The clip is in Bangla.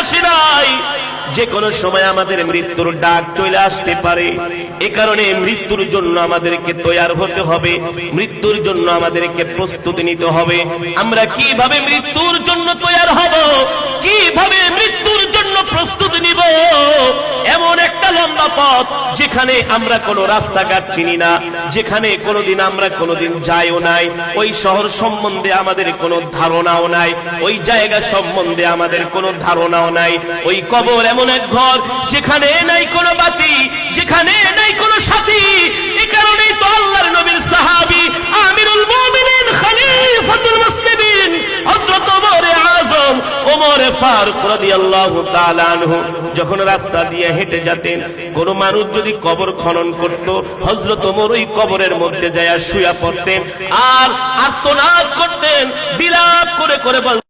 আসে নাই, যে কোনো সময় আমাদের মৃত্যুর ডাক চলে আসতে পারে। এ কারণে মৃত্যুর জন্য আমাদেরকে তৈয়ার হতে হবে, মৃত্যুর জন্য আমাদেরকে প্রস্তুতি নিতে হবে। আমরা কিভাবে মৃত্যুর জন্য তৈয়ার হব, কিভাবে মৃত্যুর জন্য প্রস্তুতি নিব? এমন একটা লম্বা পথ যেখানে আমরা কোনো রাস্তাঘাট চিনি না, যেখানে কোনোদিন আমরা কোনোদিন যাইও নাই, ওই শহর সম্বন্ধে আমাদের কোনো ধারণাও নাই, ওই জায়গা সম্বন্ধে আমাদের কোনো ধারণাও নাই। ওই কবর এমন এক ঘর যেখানে নাই কোনো বাতি, যেখানে নাই কোনো সাথী। এই কারণেই তো আল্লাহর নবীর সাহাবী আমিরুল মুমিনিন খলিফাতুল মুসলিমিন হযরত ওমরে আযম ওমর ফারুক রাদিয়াল্লাহু তাআলা আনহু যখন রাস্তা দিয়ে হেঁটে যেতেন, কোন মানুষ যদি কবর খনন করত, হযরত ওমর ওই কবরের মধ্যে যায় শুয়ে পড়তেন আর আর্তনাদ করতেন, বিলাপ করে করে বলতেন